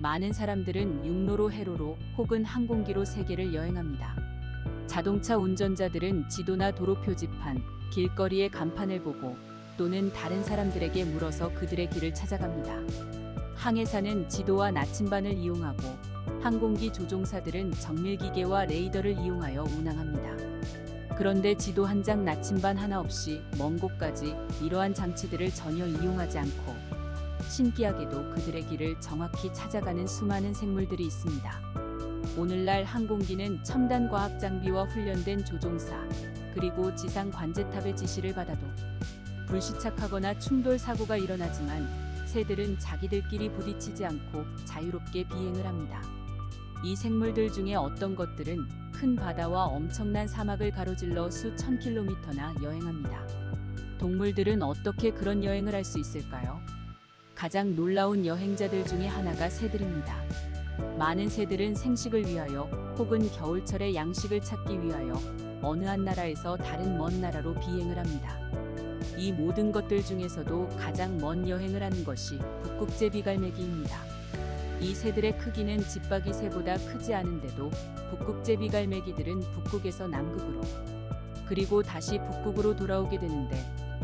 많은 사람들은 육로로 해로로 혹은 항공기로 세계를 여행합니다. 자동차 운전자들은 지도나 도로 표지판, 길거리의 간판을 보고 또는 다른 사람들에게 물어서 그들의 길을 찾아갑니다. 항해사는 지도와 나침반을 이용하고 항공기 조종사들은 정밀기계와 레이더를 이용하여 운항합니다. 그런데 지도 한 장, 나침반 하나 없이 먼 곳까지 이러한 장치들을 전혀 이용하지 않고 신기하게도 그들의 길을 정확히 찾아가는 수많은 생물들이 있습니다. 오늘날 항공기는 첨단 과학 장비와 훈련된 조종사, 그리고 지상 관제탑의 지시를 받아도 불시착하거나 충돌 사고가 일어나지만 새들은 자기들끼리 부딪히지 않고 자유롭게 비행을 합니다. 이 생물들 중에 어떤 것들은 큰 바다와 엄청난 사막을 가로질러 수천 킬로미터나 여행합니다. 동물들은 어떻게 그런 여행을 할 수 있을까요? 가장 놀라운 여행자들 중에 하나가 새들입니다. 많은 새들은 생식을 위하여 혹은 겨울철에 양식을 찾기 위하여 어느 한 나라에서 다른 먼 나라로 비행을 합니다. 이 모든 것들 중에서도 가장 먼 여행을 하는 것이 북극제 비갈매기입니다. 이 새들의 크기는 집박이 새보다 크지 않은데도 북극제 비갈매기들은 북극에서 남극으로 그리고 다시 북극으로 돌아오게 되는데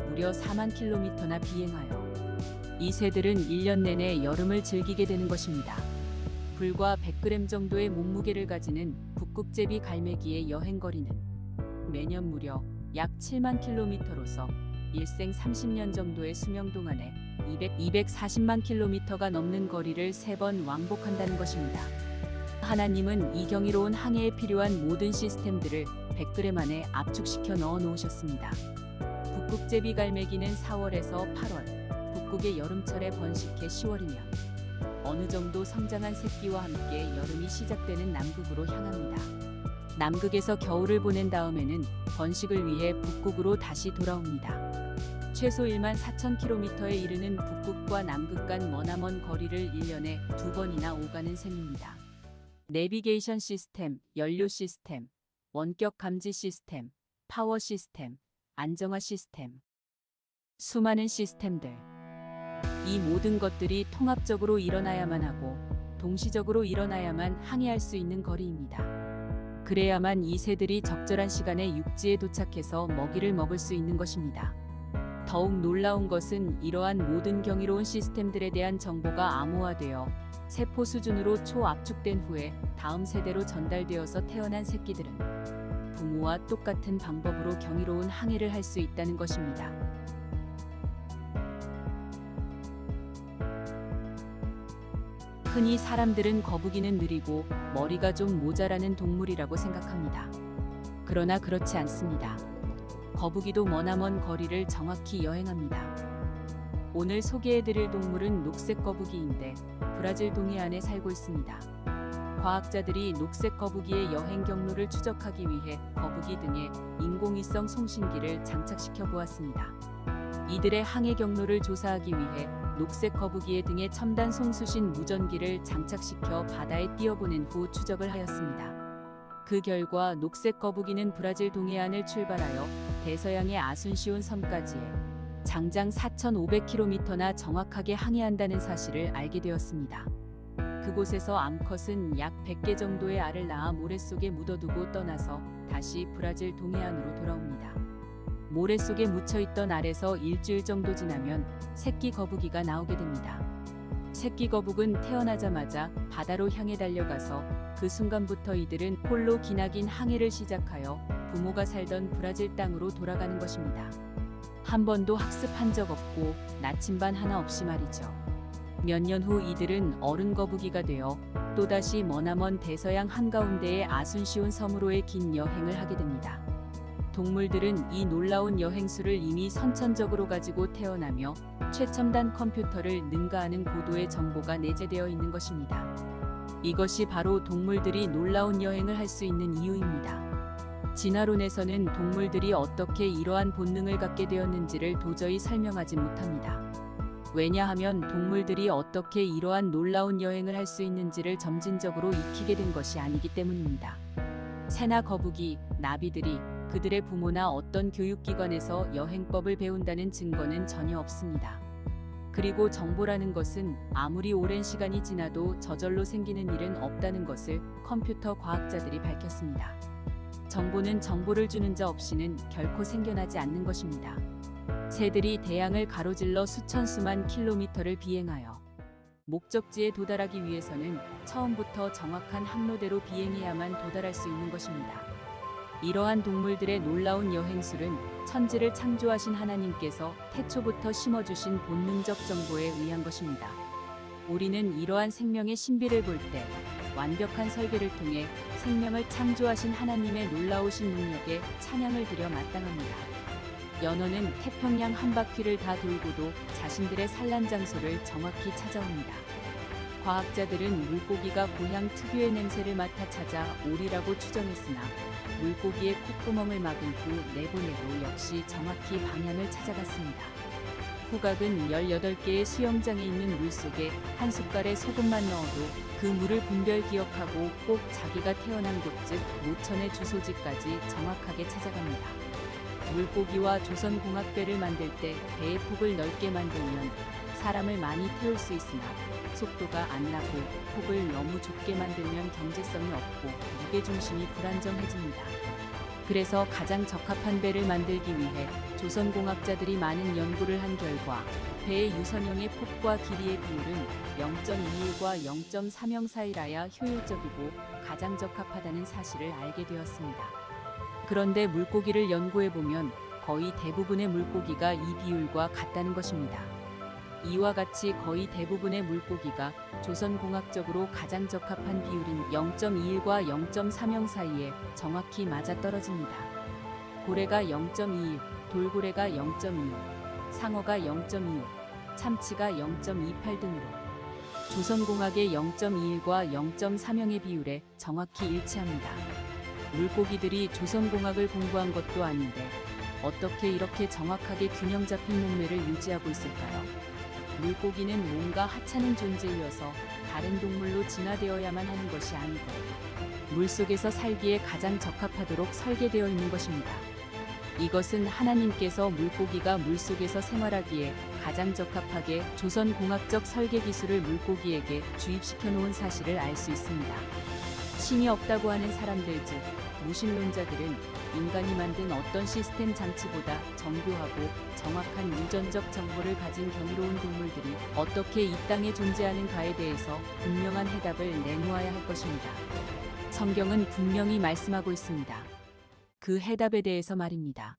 무려 4만 킬로미터나 비행하여 이 새들은 1년 내내 여름을 즐기게 되는 것입니다. 불과 100g 정도의 몸무게를 가지는 북극제비 갈매기의 여행거리는 매년 무려 약 7만 킬로미터로서 일생 30년 정도의 수명 동안에 240만 킬로미터가 넘는 거리를 3번 왕복한다는 것입니다. 하나님은 이 경이로운 항해에 필요한 모든 시스템들을 100g 안에 압축시켜 넣어 놓으셨습니다. 북극제비 갈매기는 4월에서 8월, 북극의 여름철에 번식해 10월이면 어느 정도 성장한 새끼와 함께 여름이 시작되는 남극으로 향합니다. 남극에서 겨울을 보낸 다음에는 번식을 위해 북극으로 다시 돌아옵니다. 최소 1만 4천 킬로미터에 이르는 북극과 남극 간 머나먼 거리를 1년에 2번이나 오가는 셈입니다. 내비게이션 시스템, 연료 시스템, 원격 감지 시스템, 파워 시스템, 안정화 시스템, 수많은 시스템들. 이 모든 것들이 통합적으로 일어나야만 하고 동시적으로 일어나야만 항해할 수 있는 거리입니다. 그래야만 이 새들이 적절한 시간에 육지에 도착해서 먹이를 먹을 수 있는 것입니다. 더욱 놀라운 것은 이러한 모든 경이로운 시스템들에 대한 정보가 암호화되어 세포 수준으로 초압축된 후에 다음 세대로 전달되어서 태어난 새끼들은 부모와 똑같은 방법으로 경이로운 항해를 할 수 있다는 것입니다. 흔히 사람들은 거북이는 느리고 머리가 좀 모자라는 동물이라고 생각합니다. 그러나 그렇지 않습니다. 거북이도 머나먼 거리를 정확히 여행합니다. 오늘 소개해드릴 동물은 녹색 거북이인데 브라질 동해안에 살고 있습니다. 과학자들이 녹색 거북이의 여행 경로를 추적하기 위해 거북이 등에 인공위성 송신기를 장착시켜 보았습니다. 이들의 항해 경로를 조사하기 위해 녹색 거북이의 등에 첨단 송수신 무전기를 장착시켜 바다에 띄워보낸 후 추적을 하였습니다. 그 결과 녹색 거북이는 브라질 동해안을 출발하여 대서양의 아순시온 섬까지의 장장 4,500km나 정확하게 항해한다는 사실을 알게 되었습니다. 그곳에서 암컷은 약 100개 정도의 알을 낳아 모래 속에 묻어두고 떠나서 다시 브라질 동해안으로 돌아옵니다. 모래 속에 묻혀있던 알에서 일주일 정도 지나면 새끼 거북이가 나오게 됩니다. 새끼 거북은 태어나자마자 바다로 향해 달려가서 그 순간부터 이들은 홀로 기나긴 항해를 시작하여 부모가 살던 브라질 땅으로 돌아가는 것입니다. 한 번도 학습한 적 없고 나침반 하나 없이 말이죠. 몇 년 후 이들은 어른 거북이가 되어 또다시 머나먼 대서양 한가운데의 아순시온 섬으로의 긴 여행을 하게 됩니다. 동물들은 이 놀라운 여행수를 이미 선천적으로 가지고 태어나며 최첨단 컴퓨터를 능가하는 고도의 정보가 내재되어 있는 것입니다. 이것이 바로 동물들이 놀라운 여행을 할 수 있는 이유입니다. 진화론에서는 동물들이 어떻게 이러한 본능을 갖게 되었는지를 도저히 설명하지 못합니다. 왜냐하면 동물들이 어떻게 이러한 놀라운 여행을 할 수 있는지를 점진적으로 익히게 된 것이 아니기 때문입니다. 새나 거북이, 나비들이 그들의 부모나 어떤 교육기관에서 여행법을 배운다는 증거는 전혀 없습니다. 그리고 정보라는 것은 아무리 오랜 시간이 지나도 저절로 생기는 일은 없다는 것을 컴퓨터 과학자들이 밝혔습니다. 정보는 정보를 주는 자 없이는 결코 생겨나지 않는 것입니다. 새들이 대양을 가로질러 수천 수만 킬로미터를 비행하여 목적지에 도달하기 위해서는 처음부터 정확한 항로대로 비행해야만 도달할 수 있는 것입니다. 이러한 동물들의 놀라운 여행술은 천지를 창조하신 하나님께서 태초부터 심어주신 본능적 정보에 의한 것입니다. 우리는 이러한 생명의 신비를 볼 때 완벽한 설계를 통해 생명을 창조하신 하나님의 놀라우신 능력에 찬양을 드려 마땅합니다. 연어는 태평양 한 바퀴를 다 돌고도 자신들의 산란 장소를 정확히 찾아옵니다. 과학자들은 물고기가 고향 특유의 냄새를 맡아 찾아 오리라고 추정했으나 물고기의 콧구멍을 막은 후 내보내도 역시 정확히 방향을 찾아갔습니다. 후각은 18개의 수영장에 있는 물속에 한 숟갈의 소금만 넣어도 그 물을 분별 기억하고 꼭 자기가 태어난 곳 즉 모천의 주소지까지 정확하게 찾아갑니다. 물고기와 조선공학배를 만들 때 배의 폭을 넓게 만들면 사람을 많이 태울 수 있으나 속도가 안 나고 폭을 너무 좁게 만들면 경제성이 없고 무게중심이 불안정해집니다. 그래서 가장 적합한 배를 만들기 위해 조선공학자들이 많은 연구를 한 결과 배의 유선형의 폭과 길이의 비율은 0.21과 0.30 사이라야 효율적이고 가장 적합하다는 사실을 알게 되었습니다. 그런데 물고기를 연구해보면 거의 대부분의 물고기가 이 비율과 같다는 것입니다. 이와 같이 거의 대부분의 물고기가 조선공학적으로 가장 적합한 비율인 0.21과 0.30 사이에 정확히 맞아떨어집니다. 고래가 0.21, 돌고래가 0.25, 상어가 0.25, 참치가 0.28 등으로 조선공학의 0.21과 0.30의 비율에 정확히 일치합니다. 물고기들이 조선공학을 공부한 것도 아닌데 어떻게 이렇게 정확하게 균형 잡힌 몸매를 유지하고 있을까요? 물고기는 뭔가 하찮은 존재이어서 다른 동물로 진화되어야만 하는 것이 아니고 물속에서 살기에 가장 적합하도록 설계되어 있는 것입니다. 이것은 하나님께서 물고기가 물속에서 생활하기에 가장 적합하게 조선공학적 설계 기술을 물고기에게 주입시켜 놓은 사실을 알 수 있습니다. 신이 없다고 하는 사람들 즉 무신론자들은 인간이 만든 어떤 시스템 장치보다 정교하고 정확한 유전적 정보를 가진 경이로운 동물들이 어떻게 이 땅에 존재하는가에 대해서 분명한 해답을 내놓아야 할 것입니다. 성경은 분명히 말씀하고 있습니다. 그 해답에 대해서 말입니다.